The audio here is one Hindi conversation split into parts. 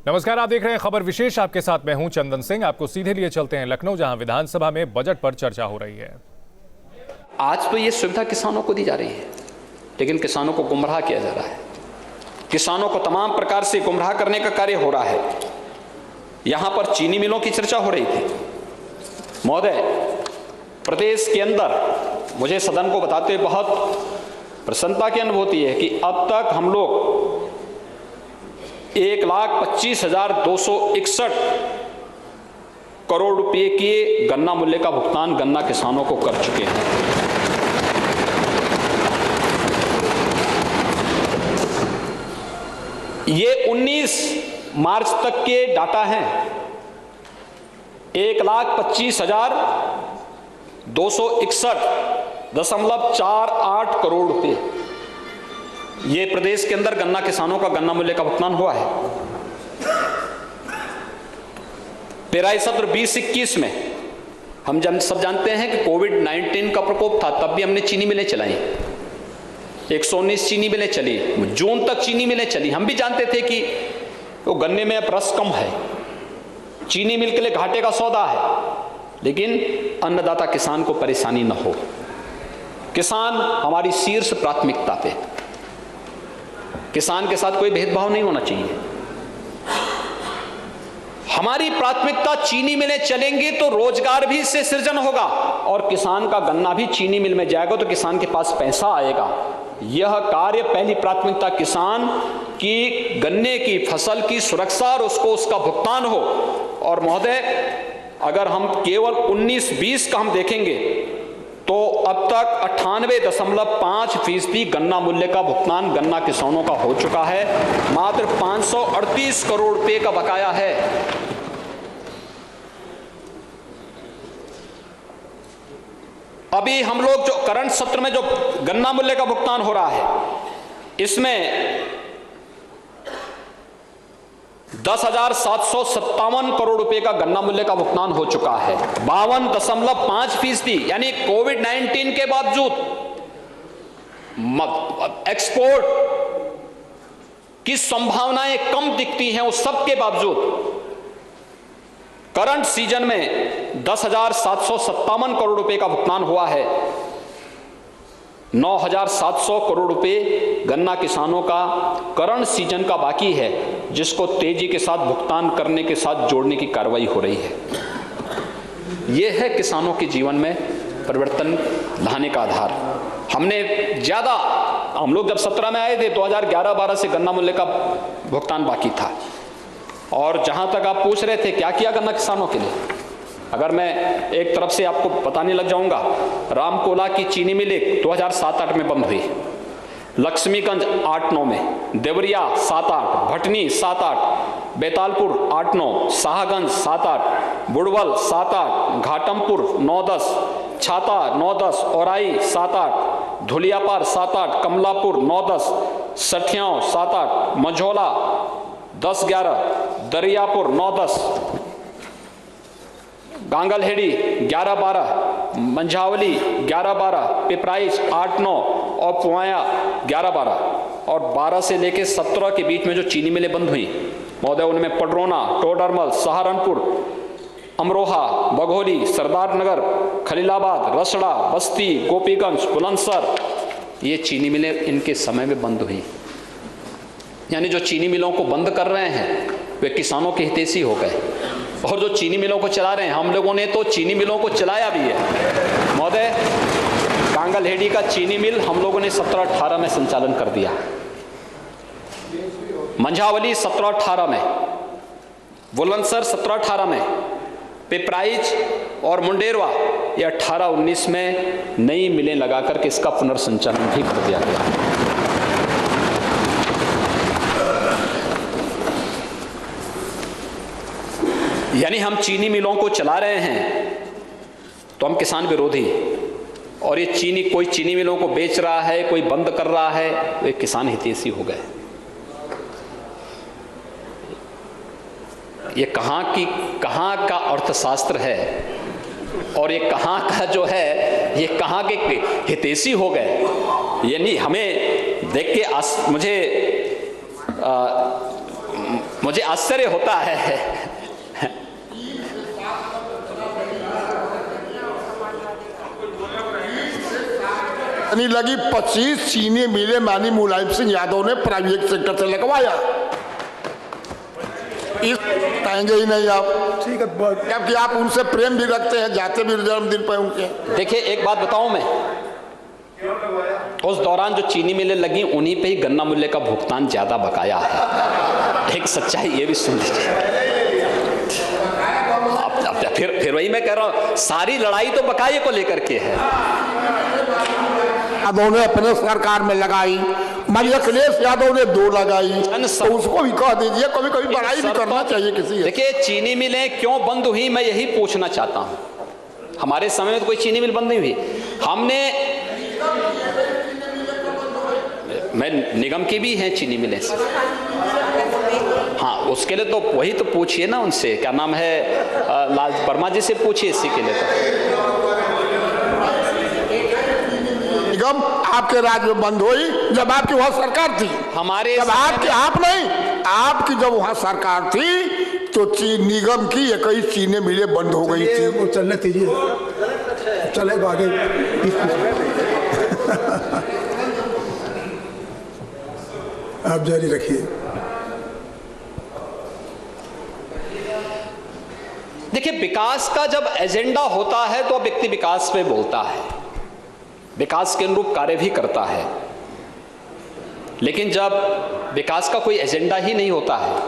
नमस्कार, आप देख रहे हैं खबर विशेष। आपके साथ मैं हूं चंदन सिंह। आपको सीधे लिए चलते हैं लखनऊ, जहां विधानसभा में बजट पर चर्चा हो रही है। आज तो ये सुविधा किसानों को दी जा रही है, लेकिन किसानों को गुमराह किया जा रहा है। किसानों को तमाम प्रकार से गुमराह करने का कार्य हो रहा है। यहां पर चीनी मिलों की चर्चा हो रही थी। महोदय, प्रदेश के अंदर मुझे सदन को बताते हुए बहुत प्रसन्नता की अनुभूति है कि अब तक हम लोग 1,25,261 करोड़ रुपए के गन्ना मूल्य का भुगतान गन्ना किसानों को कर चुके हैं। ये 19 मार्च तक के डाटा हैं। 1,25,261.48 करोड़ रुपए ये प्रदेश के अंदर गन्ना किसानों का गन्ना मूल्य का भुगतान हुआ है। पेराई सत्र 20-21 में हम सब जानते हैं कि कोविड-19 का प्रकोप था, तब भी हमने चीनी मिलें चलाई। 119 चीनी मिलें चली, जून तक चीनी मिलें चली। हम भी जानते थे कि वो गन्ने में अब रस कम है, चीनी मिल के लिए घाटे का सौदा है, लेकिन अन्नदाता किसान को परेशानी न हो। किसान हमारी शीर्ष प्राथमिकता पे, किसान के साथ कोई भेदभाव नहीं होना चाहिए। हमारी प्राथमिकता चीनी मिलें चलेंगी तो रोजगार भी इससे सृजन होगा, और किसान का गन्ना भी चीनी मिल में जाएगा तो किसान के पास पैसा आएगा। यह कार्य पहली प्राथमिकता किसान की गन्ने की फसल की सुरक्षा और उसको उसका भुगतान हो। और महोदय, अगर हम केवल 19-20 का हम देखेंगे तो अब तक 98.5% गन्ना मूल्य का भुगतान गन्ना किसानों का हो चुका है। मात्र 538 करोड़ रुपए का बकाया है। अभी हम लोग जो करंट सत्र में जो गन्ना मूल्य का भुगतान हो रहा है, इसमें 10,757 करोड़ रुपए का गन्ना मूल्य का भुगतान हो चुका है। 52.5%, यानी कोविड-19 के बावजूद, एक्सपोर्ट की संभावनाएं कम दिखती हैं, उस सब के बावजूद करंट सीजन में 10,757 करोड़ रुपए का भुगतान हुआ है। 9,700 करोड़ रुपए गन्ना किसानों का करंट सीजन का बाकी है, जिसको तेजी के साथ भुगतान करने के साथ जोड़ने की कार्रवाई हो रही है। यह है किसानों के जीवन में परिवर्तन लाने का आधार। हम लोग जब 17 में आए थे, 2011-12 से गन्ना मूल्य का भुगतान बाकी था। और जहां तक आप पूछ रहे थे क्या किया गन्ना किसानों के लिए, अगर मैं एक तरफ से आपको बताने लग जाऊंगा, रामकोला की चीनी मिल 2007-8 में बंद हुई, लक्ष्मीगंज 8-9 में, देवरिया 7-8, भटनी 7-8, बेतालपुर 8-9, शाहगंज 7-8, बुड़वल 7-8, घाटमपुर 9-10, छाता 9-10, औराई 7-8, धुलियापार 7-8, कमलापुर 9-10, सठियाओं 7-8, मझौला 10-11, दरियापुर 9-10, गांगलहेड़ी 11-12, मंझावली 11-12, पिपराइच 8-9 और पुआया 11-12। और 12 से लेकर 17 के बीच में जो चीनी मिलें बंद हुई महोदय, उनमें पडरौना, टोडरमल, सहारनपुर, अमरोहा, बघोली, सरदारनगर, खलीलाबाद, रसड़ा, बस्ती, गोपीगंज, बुलंदशहर, ये चीनी मिलें इनके समय में बंद हुई। यानी जो चीनी मिलों को बंद कर रहे हैं वे किसानों के हितैषी हो गए, और जो चीनी मिलों को चला रहे हैं, हम लोगों ने तो चीनी मिलों को चलाया भी है महोदय। गांगलहेड़ी का चीनी मिल हम लोगों ने 17-18 में संचालन कर दिया, मंझावली 17-18 में, बुलंदशहर 17-18 में, पिपराइच और मुंडेरवा ये 18-19 में नई मिलें लगा करके इसका पुनर्संचालन भी कर दिया गया। यानी हम चीनी मिलों को चला रहे हैं तो हम किसान विरोधी, और ये कोई चीनी मिलों को बेच रहा है, कोई बंद कर रहा है, वे किसान हितैषी हो गए। ये कहाँ का अर्थशास्त्र है, और ये कहाँ का जो है, ये कहाँ के हितैषी हो गए। यानी हमें देख के मुझे मुझे आश्चर्य होता है। नहीं लगी 25 चीनी मिलें माननीय मुलायम सिंह यादव ने प्राइवेट सेक्टर से लगवाया, इस कहेंगे ही नहीं आप, ठीक है, जबकि आप उनसे प्रेम भी रखते हैं, जाते भी जन्मदिन पे उनके। देखिए एक बात बताऊं मैं, उस दौरान जो चीनी मिलें लगी उन्हीं पे ही गन्ना मूल्य का भुगतान ज्यादा बकाया है। एक सच्चाई ये भी सुन लीजिए। फिर वही मैं कह रहा हूं, सारी लड़ाई तो बकाये को लेकर के है। यादव ने अपने सरकार में लगाई, अखिलेश यादव ने 2 लगाई, तो उसको भी कह दीजिए, कभी कभी बड़ाई भी करना चाहिए किसी। देखिए चीनी मिलें क्यों बंद हुई, मैं यही पूछना चाहता हूं। हमारे समय में तो कोई चीनी मिल बंद नहीं हुई। मैं निगम की भी हैं चीनी मिलें से, हाँ उसके लिए तो वही तो पूछिए ना उनसे, क्या नाम है, लाल वर्मा जी से पूछिए इसी के लिए। तो निगम आपके राज्य में बंद हुई जब आपकी वहां सरकार थी, हमारे जब आपकी जब वहां सरकार थी तो निगम की 21 चीनी मिलें बंद हो गई थी। वो चलने दीजिए, चलेगा आगे। आप जारी रखिए। देखिए विकास का जब एजेंडा होता है तो व्यक्ति विकास पे बोलता है, विकास के अनुरूप कार्य भी करता है, लेकिन जब विकास का कोई एजेंडा ही नहीं होता है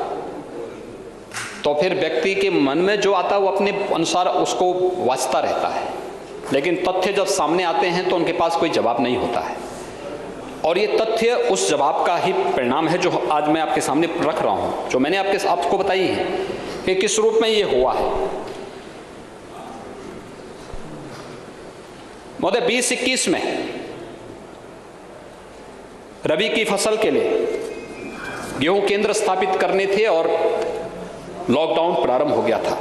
तो फिर व्यक्ति के मन में जो आता है वो अपने अनुसार उसको वांचता रहता है, लेकिन तथ्य जब सामने आते हैं तो उनके पास कोई जवाब नहीं होता है। और ये तथ्य उस जवाब का ही परिणाम है जो आज मैं आपके सामने रख रहा हूं, जो मैंने आपको बताई है कि किस रूप में ये हुआ है। महोदय 2021 में रबी की फसल के लिए गेहूं केंद्र स्थापित करने थे और लॉकडाउन प्रारंभ हो गया था।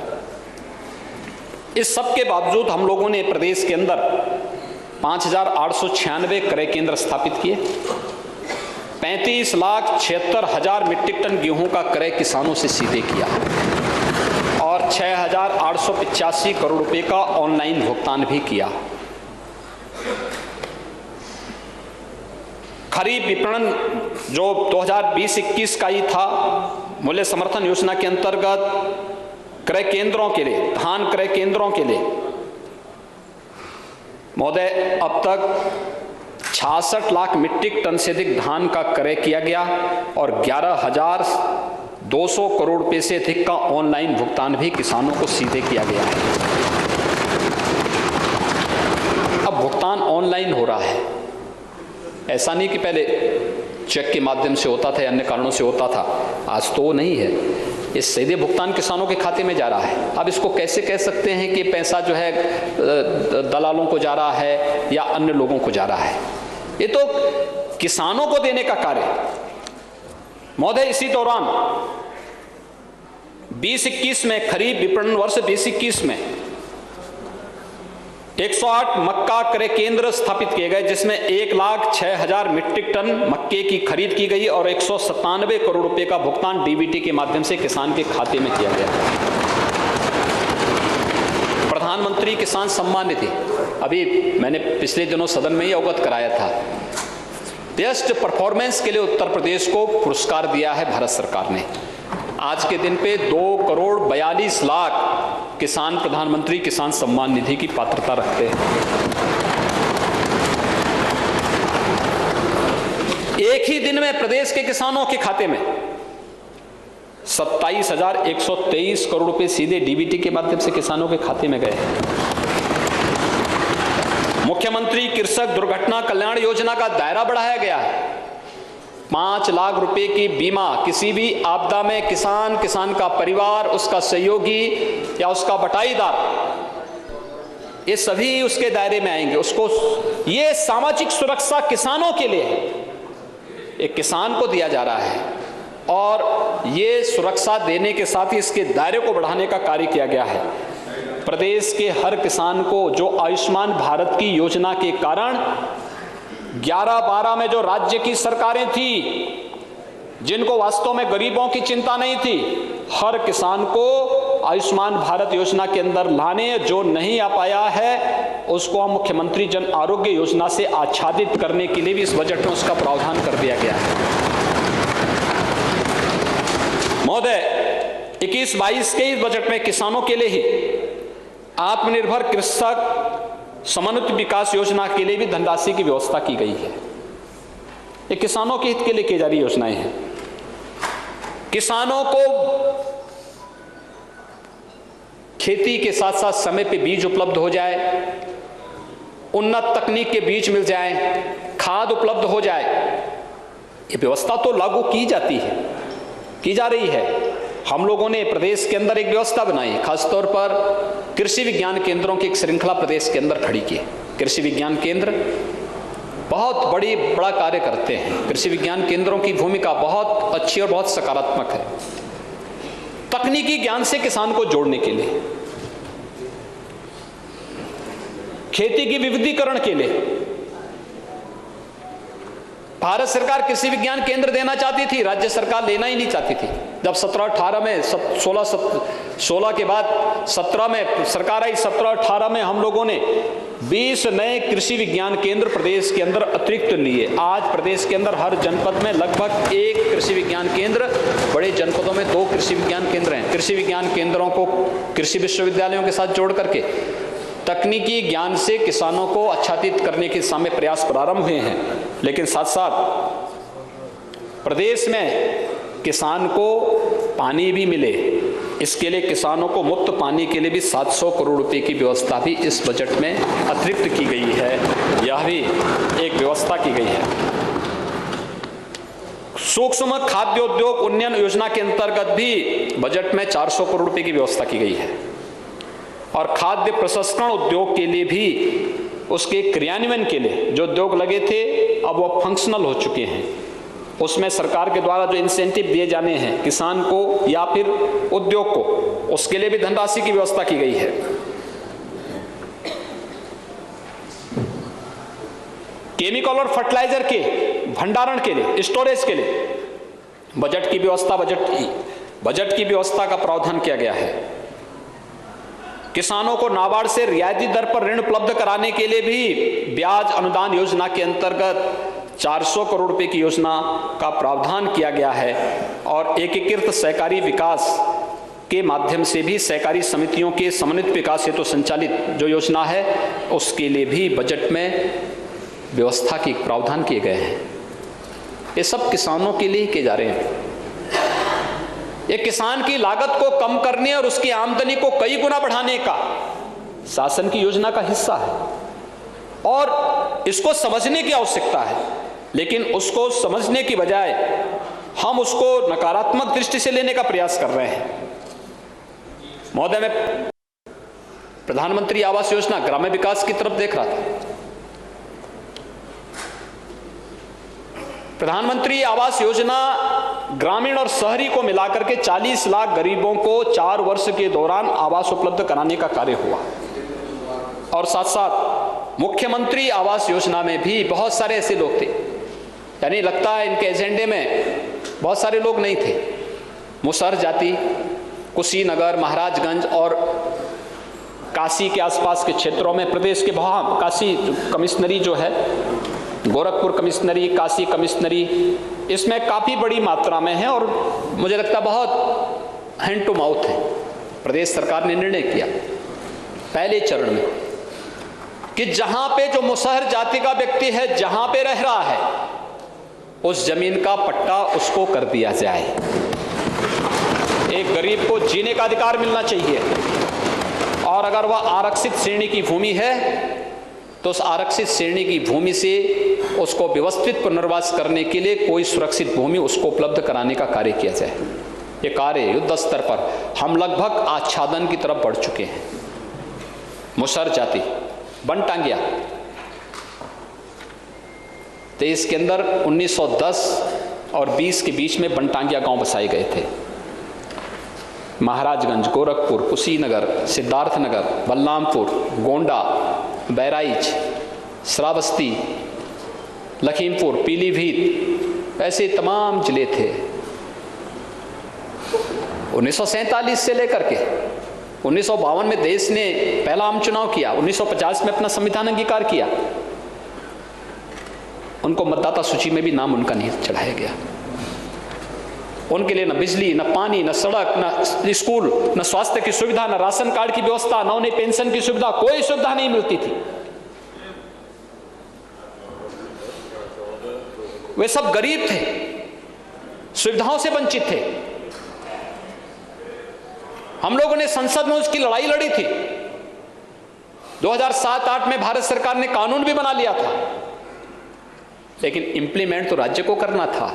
इस सब के बावजूद हम लोगों ने प्रदेश के अंदर 5,896 क्रय केंद्र स्थापित किए, 35,76,000 मीट्रिक टन गेहूं का क्रय किसानों से सीधे किया और 6,885 करोड़ रुपए का ऑनलाइन भुगतान भी किया। खरीफ विपणन जो 2020-21 का ही था, मूल्य समर्थन योजना के अंतर्गत क्रय केंद्रों के लिए, धान क्रय केंद्रों के लिए महोदय अब तक 66 लाख मीट्रिक टन से अधिक धान का क्रय किया गया और 11,200 करोड़ रुपए से अधिक का ऑनलाइन भुगतान भी किसानों को सीधे किया गया है। अब भुगतान ऑनलाइन हो रहा है, ऐसा नहीं कि पहले चेक के माध्यम से होता था या अन्य कारणों से होता था, आज तो वो नहीं है। ये सीधे भुगतान किसानों के खाते में जा रहा है। अब इसको कैसे कह सकते हैं कि पैसा जो है दलालों को जा रहा है या अन्य लोगों को जा रहा है, ये तो किसानों को देने का कार्य। महोदय इसी दौरान 2021 में खरीफ विपणन वर्ष 2021 में 108 मक्का क्रय केंद्र स्थापित किए गए, जिसमें 1,06,000 मीट्रिक टन मक्के की खरीद की गई और 197 करोड़ रुपए का भुगतान डीबीटी के माध्यम से किसान के खाते में किया गया। प्रधानमंत्री किसान सम्मान निधि, अभी मैंने पिछले दिनों सदन में ही अवगत कराया था, बेस्ट परफॉर्मेंस के लिए उत्तर प्रदेश को पुरस्कार दिया है भारत सरकार ने। आज के दिन पे 2,42,00,000 किसान प्रधानमंत्री किसान सम्मान निधि की पात्रता रखते हैं। एक ही दिन में प्रदेश के किसानों के खाते में 27,123 करोड़ रुपए सीधे डीबीटी के माध्यम से किसानों के खाते में गए। मुख्यमंत्री कृषक दुर्घटना कल्याण योजना का दायरा बढ़ाया गया है। 5 लाख रुपए की बीमा, किसी भी आपदा में किसान का परिवार, उसका सहयोगी या उसका बटाईदार, ये सभी उसके दायरे में आएंगे। उसको ये सामाजिक सुरक्षा किसानों के लिए एक किसान को दिया जा रहा है और ये सुरक्षा देने के साथ ही इसके दायरे को बढ़ाने का कार्य किया गया है। प्रदेश के हर किसान को जो आयुष्मान भारत की योजना के कारण 11-12 में जो राज्य की सरकारें थी जिनको वास्तव में गरीबों की चिंता नहीं थी, हर किसान को आयुष्मान भारत योजना के अंदर लाने, जो नहीं आ पाया है उसको हम मुख्यमंत्री जन आरोग्य योजना से आच्छादित करने के लिए भी इस बजट में उसका प्रावधान कर दिया गया है। महोदय, 21-22 के इस बजट में किसानों के लिए ही आत्मनिर्भर कृषक समन्वित विकास योजना के लिए भी धनराशि की व्यवस्था की गई है। ये किसानों के हित के लिए की जा रही योजनाएं हैं। किसानों को खेती के साथ साथ समय पे बीज उपलब्ध हो जाए, उन्नत तकनीक के बीज मिल जाए, खाद उपलब्ध हो जाए। ये व्यवस्था तो लागू की जाती है, की जा रही है। हम लोगों ने प्रदेश के अंदर एक व्यवस्था बनाई, खासतौर पर कृषि विज्ञान केंद्रों की एक श्रृंखला प्रदेश के अंदर खड़ी की। कृषि विज्ञान केंद्र बहुत बड़ा कार्य करते हैं। कृषि विज्ञान केंद्रों की भूमिका बहुत अच्छी और बहुत सकारात्मक है। तकनीकी ज्ञान से किसान को जोड़ने के लिए, खेती की विविधीकरण के लिए भारत सरकार कृषि विज्ञान केंद्र देना चाहती थी, राज्य सरकार लेना ही नहीं चाहती थी। जब 17-18 में 16 के बाद 17 में सरकार आई, 17-18 में हम लोगों ने 20 नए कृषि विज्ञान केंद्र प्रदेश के अंदर अतिरिक्त लिए। आज प्रदेश के अंदर हर जनपद में लगभग 1 कृषि विज्ञान केंद्र, बड़े जनपदों में 2 कृषि विज्ञान केंद्र हैं। कृषि विज्ञान केंद्रों को कृषि विश्वविद्यालयों के साथ जोड़ करके तकनीकी ज्ञान से किसानों को आच्छादित करने के दिशा में प्रयास प्रारंभ हुए हैं। लेकिन साथ साथ प्रदेश में किसान को पानी भी मिले, इसके लिए किसानों को मुफ्त पानी के लिए भी 700 करोड़ रुपए की व्यवस्था भी इस बजट में अतिरिक्त की गई है। यह भी एक व्यवस्था की गई है। सूक्ष्म खाद्य उद्योग उन्नयन योजना के अंतर्गत भी बजट में 400 करोड़ रुपए की व्यवस्था की गई है और खाद्य प्रसंस्करण उद्योग के लिए भी उसके क्रियान्वयन के लिए जो उद्योग लगे थे अब वो फंक्शनल हो चुके हैं। उसमें सरकार के द्वारा जो इंसेंटिव दिए जाने हैं किसान को या फिर उद्योग को, उसके लिए भी धनराशि की व्यवस्था की गई है। केमिकल और फर्टिलाइजर के भंडारण के लिए, स्टोरेज के लिए बजट की व्यवस्था का प्रावधान किया गया है। किसानों को नाबार्ड से रियायती दर पर ऋण उपलब्ध कराने के लिए भी ब्याज अनुदान योजना के अंतर्गत 400 करोड़ रुपए की योजना का प्रावधान किया गया है और एकीकृत सहकारी विकास के माध्यम से भी सहकारी समितियों के समन्वित विकास हेतु संचालित जो योजना है उसके लिए भी बजट में व्यवस्था की प्रावधान किए गए हैं। ये सब किसानों के लिए किए जा रहे हैं। ये किसान की लागत को कम करने और उसकी आमदनी को कई गुना बढ़ाने का शासन की योजना का हिस्सा है और इसको समझने की आवश्यकता है। लेकिन उसको समझने की बजाय हम उसको नकारात्मक दृष्टि से लेने का प्रयास कर रहे हैं। महोदय, मैं प्रधानमंत्री आवास योजना ग्रामीण विकास की तरफ देख रहा था। प्रधानमंत्री आवास योजना ग्रामीण और शहरी को मिलाकर के 40 लाख गरीबों को 4 वर्ष के दौरान आवास उपलब्ध कराने का कार्य हुआ और साथ साथ मुख्यमंत्री आवास योजना में भी बहुत सारे ऐसे लोग थे, यानी लगता है इनके एजेंडे में बहुत सारे लोग नहीं थे। मुसहर जाति, कुशीनगर, महाराजगंज और काशी के आसपास के क्षेत्रों में प्रदेश के बहुत, काशी कमिश्नरी जो है, गोरखपुर कमिश्नरी, काशी कमिश्नरी, इसमें काफ़ी बड़ी मात्रा में है और मुझे लगता है बहुत हैंड टू माउथ है। प्रदेश सरकार ने निर्णय किया पहले चरण में कि जहां पे जो मुसहर जाति का व्यक्ति है, जहां पे रह रहा है, उस जमीन का पट्टा उसको कर दिया जाए। एक गरीब को जीने का अधिकार मिलना चाहिए और अगर वह आरक्षित श्रेणी की भूमि है तो उस आरक्षित श्रेणी की भूमि से उसको व्यवस्थित पुनर्वास करने के लिए कोई सुरक्षित भूमि उसको उपलब्ध कराने का कार्य किया जाए। ये कार्य युद्ध स्तर पर हम लगभग आच्छादन की तरफ बढ़ चुके हैं। मुसहर जाति, बनटांगिया, तो इसके अंदर 1910 और 20 के बीच में बनटांगिया गांव बसाए गए थे। महाराजगंज, गोरखपुर, कुशीनगर, सिद्धार्थनगर, बलरामपुर, गोंडा, बहराइच, श्रावस्ती, लखीमपुर, पीलीभीत, ऐसे तमाम जिले थे। 1947 से लेकर के 1952 में देश ने पहला आम चुनाव किया, 1950 में अपना संविधान अंगीकार किया, उनको मतदाता सूची में भी नाम उनका नहीं चढ़ाया गया। उनके लिए न बिजली, न पानी, न सड़क, न स्कूल, न स्वास्थ्य की सुविधा, न राशन कार्ड की व्यवस्था, न उन्हें पेंशन की सुविधा, कोई सुविधा नहीं मिलती थी। वे सब गरीब थे, सुविधाओं से वंचित थे। हम लोगों ने संसद में उसकी लड़ाई लड़ी थी। 2007-8 में भारत सरकार ने कानून भी बना लिया था, लेकिन इंप्लीमेंट तो राज्य को करना था।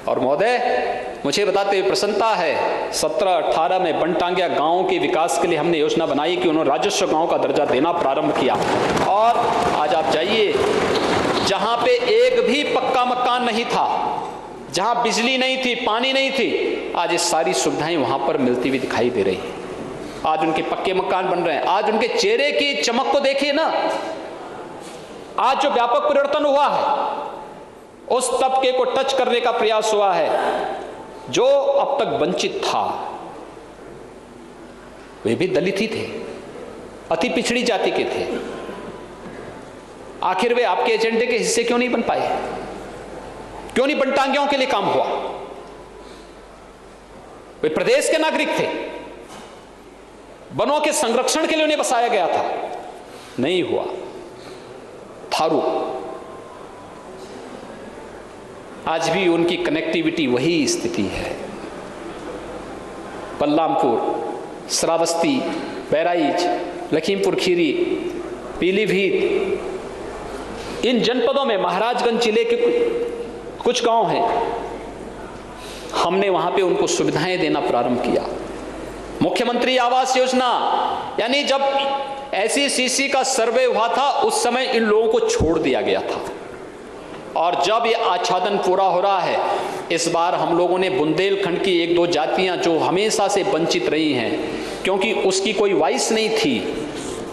और महोदय, मुझे बताते हुए प्रसन्नता है, 17-18 में बनटांगिया गांवों के विकास के लिए हमने योजना बनाई कि उन्होंने राजस्व गांव का दर्जा देना प्रारंभ किया। और आज आप जाइए, जहां पे एक भी पक्का मकान नहीं था, जहां बिजली नहीं थी, पानी नहीं थी, आज ये सारी सुविधाएं वहां पर मिलती हुई दिखाई दे रही है। आज उनके पक्के मकान बन रहे हैं। आज उनके चेहरे की चमक को देखिए ना। आज जो व्यापक परिवर्तन हुआ है, उस तबके को टच करने का प्रयास हुआ है जो अब तक वंचित था। वे भी दलित ही थे, अति पिछड़ी जाति के थे। आखिर वे आपके एजेंडे के हिस्से क्यों नहीं बन पाए? क्यों नहीं बनटांगियों के लिए काम हुआ? वे प्रदेश के नागरिक थे, वनों के संरक्षण के लिए उन्हें बसाया गया था, नहीं हुआ। थारू, आज भी उनकी कनेक्टिविटी वही स्थिति है। बलरामपुर, श्रावस्ती, बहराइच, लखीमपुर खीरी, पीलीभीत, इन जनपदों में, महाराजगंज जिले के कुछ गांव हैं, हमने वहां पे उनको सुविधाएं देना प्रारंभ किया। मुख्यमंत्री आवास योजना, यानी जब SECC का सर्वे हुआ था उस समय इन लोगों को छोड़ दिया गया था। और जब ये आच्छादन पूरा हो रहा है, इस बार हम लोगों ने बुंदेलखंड की 1-2 जातियां जो हमेशा से वंचित रही हैं, क्योंकि उसकी कोई वॉइस नहीं थी,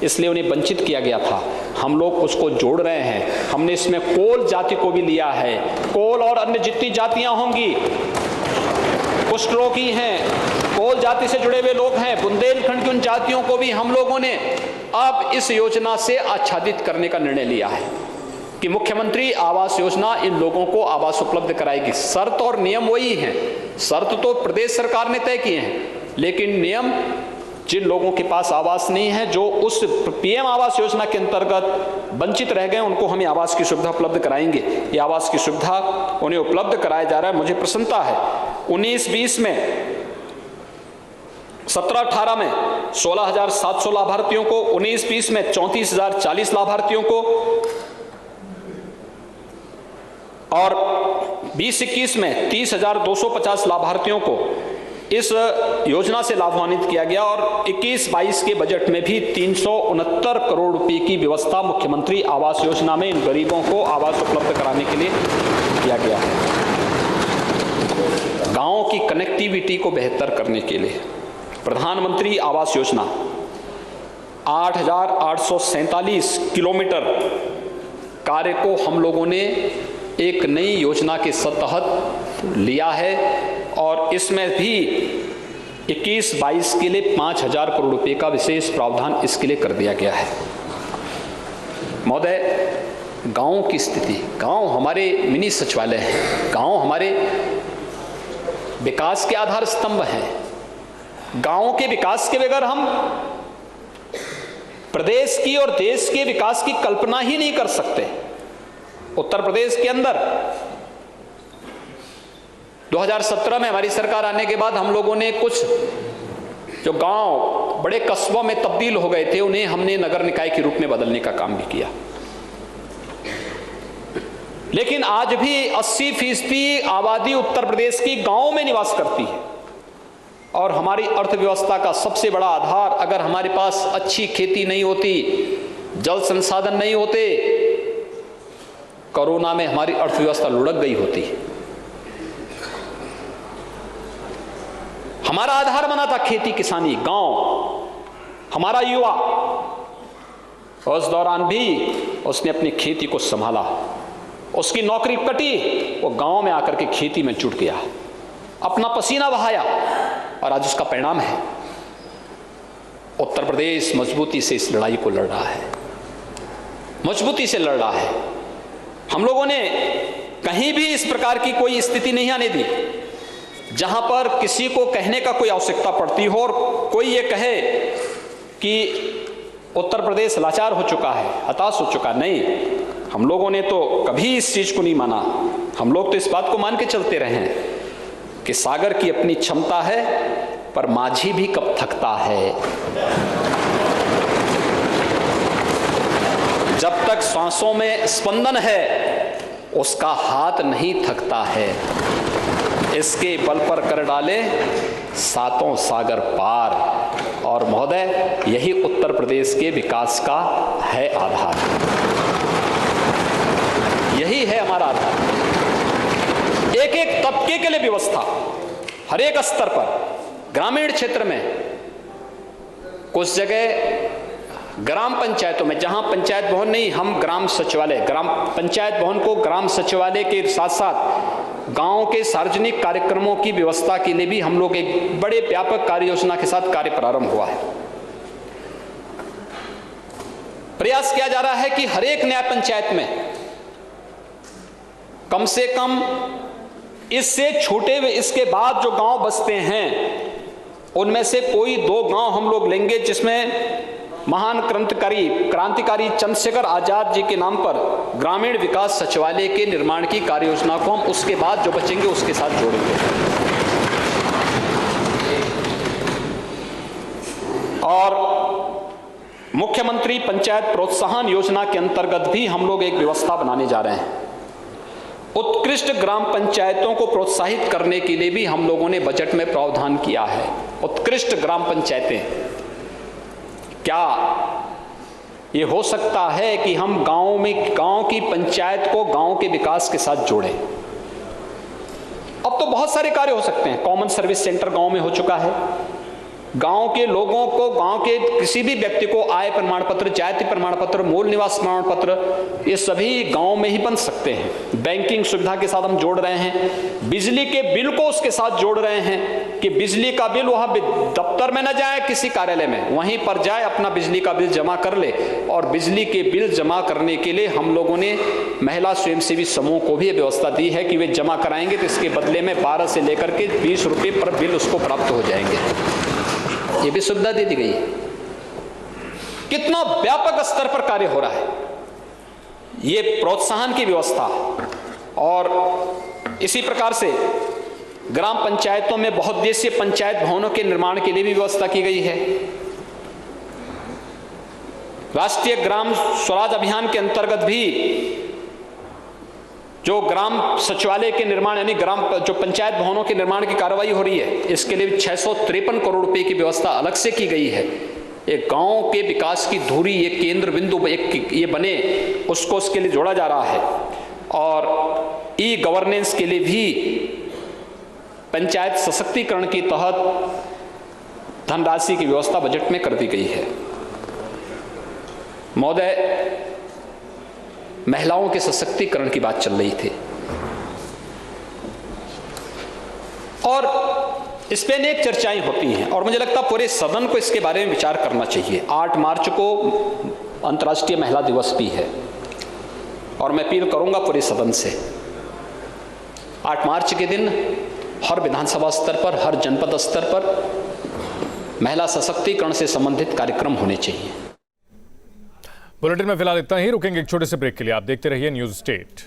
इसलिए उन्हें वंचित किया गया था, हम लोग उसको जोड़ रहे हैं। हमने इसमें कोल जाति को भी लिया है। कोल और अन्य जितनी जातियां होंगी, कुष्ठ रोगी हैं, कोल जाति से जुड़े हुए लोग हैं, बुंदेलखंड की उन जातियों को भी हम लोगों ने अब इस योजना से आच्छादित करने का निर्णय लिया है कि मुख्यमंत्री आवास योजना इन लोगों को आवास उपलब्ध कराएगी। शर्त और नियम वही हैं। शर्त तो प्रदेश सरकार ने तय किए हैं, लेकिन नियम, जिन लोगों के पास आवास नहीं है, जो उस PM आवास योजना के अंतर्गत वंचित रह गए, उनको हम आवास की सुविधा उपलब्ध कराएंगे। ये आवास की सुविधा उन्हें उपलब्ध कराया जा रहा है। मुझे प्रसन्नता है, 19-20 में 17-18 में 16,700 लाभार्थियों को, 19-20 में 34,040 लाभार्थियों को, और 20-21 में 30,250 लाभार्थियों को इस योजना से लाभान्वित किया गया। और 21-22 के बजट में भी 369 करोड़ रुपए की व्यवस्था मुख्यमंत्री आवास योजना में इन गरीबों को आवास उपलब्ध कराने के लिए किया गया है। गांवों की कनेक्टिविटी को बेहतर करने के लिए प्रधानमंत्री आवास योजना 8,847 किलोमीटर कार्य को हम लोगों ने एक नई योजना के तहत लिया है, और इसमें भी 21-22 के लिए 5,000 करोड़ रुपए का विशेष प्रावधान इसके लिए कर दिया गया है। महोदय, गांवों की स्थिति, गांव हमारे मिनी सचिवालय हैं, गांव हमारे विकास के आधार स्तंभ हैं। गांवों के विकास के बगैर हम प्रदेश की और देश के विकास की कल्पना ही नहीं कर सकते। उत्तर प्रदेश के अंदर 2017 में हमारी सरकार आने के बाद हम लोगों ने कुछ जो गांव बड़े कस्बों में तब्दील हो गए थे, उन्हें हमने नगर निकाय के रूप में बदलने का काम भी किया। लेकिन आज भी 80% आबादी उत्तर प्रदेश की गांवों में निवास करती है, और हमारी अर्थव्यवस्था का सबसे बड़ा आधार, अगर हमारे पास अच्छी खेती नहीं होती, जल संसाधन नहीं होते, कोरोना में हमारी अर्थव्यवस्था लुढ़क गई होती। हमारा आधार बना था खेती किसानी, गांव, हमारा युवा, उस दौरान भी उसने अपनी खेती को संभाला। उसकी नौकरी कटी, वो गांव में आकर के खेती में जुट गया, अपना पसीना बहाया, और आज उसका परिणाम है। उत्तर प्रदेश मजबूती से इस लड़ाई को लड़ रहा है, मजबूती से लड़ रहा है। हम लोगों ने कहीं भी इस प्रकार की कोई स्थिति नहीं आने दी जहां पर किसी को कहने का कोई आवश्यकता पड़ती हो और कोई ये कहे कि उत्तर प्रदेश लाचार हो चुका है, हताश हो चुका। नहीं, हम लोगों ने तो कभी इस चीज को नहीं माना। हम लोग तो इस बात को मान के चलते रहे हैं कि सागर की अपनी क्षमता है, पर माझी भी कब थकता है। जब तक सांसों में स्पंदन है उसका हाथ नहीं थकता है। इसके बल पर कर डाले सातों सागर पार। और महोदय, यही उत्तर प्रदेश के विकास का है आधार, यही है हमारा आधार। एक एक तबके के लिए व्यवस्था, हर एक स्तर पर। ग्रामीण क्षेत्र में कुछ जगह ग्राम पंचायतों में जहां पंचायत भवन नहीं, हम ग्राम सचिवालय, ग्राम पंचायत भवन को ग्राम सचिवालय के साथ साथ गांव के सार्वजनिक कार्यक्रमों की व्यवस्था के लिए भी हम लोग एक बड़े व्यापक कार्य योजना के साथ कार्य प्रारंभ हुआ है। प्रयास किया जा रहा है कि हर एक न्याय पंचायत में कम से कम इससे छूटे हुए इसके बाद जो गांव बसते हैं उनमें से कोई 2 गांव हम लोग लेंगे जिसमें महान क्रांतिकारी चंद्रशेखर आजाद जी के नाम पर ग्रामीण विकास सचिवालय के निर्माण की कार्य योजना को हम उसके बाद जो बचेंगे उसके साथ जोड़ेंगे। और मुख्यमंत्री पंचायत प्रोत्साहन योजना के अंतर्गत भी हम लोग एक व्यवस्था बनाने जा रहे हैं। उत्कृष्ट ग्राम पंचायतों को प्रोत्साहित करने के लिए भी हम लोगों ने बजट में प्रावधान किया है। उत्कृष्ट ग्राम पंचायतें, क्या ये हो सकता है कि हम गांव की पंचायत को गांव के विकास के साथ जोड़ें? अब तो बहुत सारे कार्य हो सकते हैं। कॉमन सर्विस सेंटर गांव में हो चुका है। गांव के लोगों को, गांव के किसी भी व्यक्ति को आय प्रमाण पत्र, जाति प्रमाण पत्र, मूल निवास प्रमाण पत्र, ये सभी गांव में ही बन सकते हैं। बैंकिंग सुविधा के साथ हम जोड़ रहे हैं। बिजली के बिल को उसके साथ जोड़ रहे हैं कि बिजली का बिल वह दफ्तर में न जाए किसी कार्यालय में, वहीं पर जाए, अपना बिजली का बिल जमा कर ले। और बिजली के बिल जमा करने के लिए हम लोगों ने महिला स्वयंसेवी समूह को भी व्यवस्था दी है कि वे जमा कराएंगे तो इसके बदले में 12 से लेकर के 20 रुपये पर बिल उसको प्राप्त हो जाएंगे। ये भी सुविधा दे दी गई है। कितना व्यापक स्तर पर कार्य हो रहा है, ये प्रोत्साहन की व्यवस्था। और इसी प्रकार से ग्राम पंचायतों में बहुउद्देशीय पंचायत भवनों के निर्माण के लिए भी व्यवस्था की गई है। राष्ट्रीय ग्राम स्वराज अभियान के अंतर्गत भी जो ग्राम सचिवालय के निर्माण यानी जो पंचायत भवनों के निर्माण की कार्रवाई हो रही है, इसके लिए 653 करोड़ रुपए की व्यवस्था अलग से की गई है। एक गांव के विकास की धुरी, एक केंद्र बिंदु ये बने, उसको उसके लिए जोड़ा जा रहा है। और ई गवर्नेंस के लिए भी पंचायत सशक्तिकरण के तहत धनराशि की व्यवस्था बजट में कर दी गई है। महोदय, महिलाओं के सशक्तिकरण की बात चल रही थी और इस पे अनेक चर्चाएं होती हैं और मुझे लगता है पूरे सदन को इसके बारे में विचार करना चाहिए। 8 मार्च को अंतर्राष्ट्रीय महिला दिवस भी है और मैं अपील करूंगा पूरे सदन से, 8 मार्च के दिन हर विधानसभा स्तर पर, हर जनपद स्तर पर महिला सशक्तिकरण से संबंधित कार्यक्रम होने चाहिए। बुलेटिन में फिलहाल इतना ही। रुकेंगे एक छोटे से ब्रेक के लिए। आप देखते रहिए न्यूज़ स्टेट।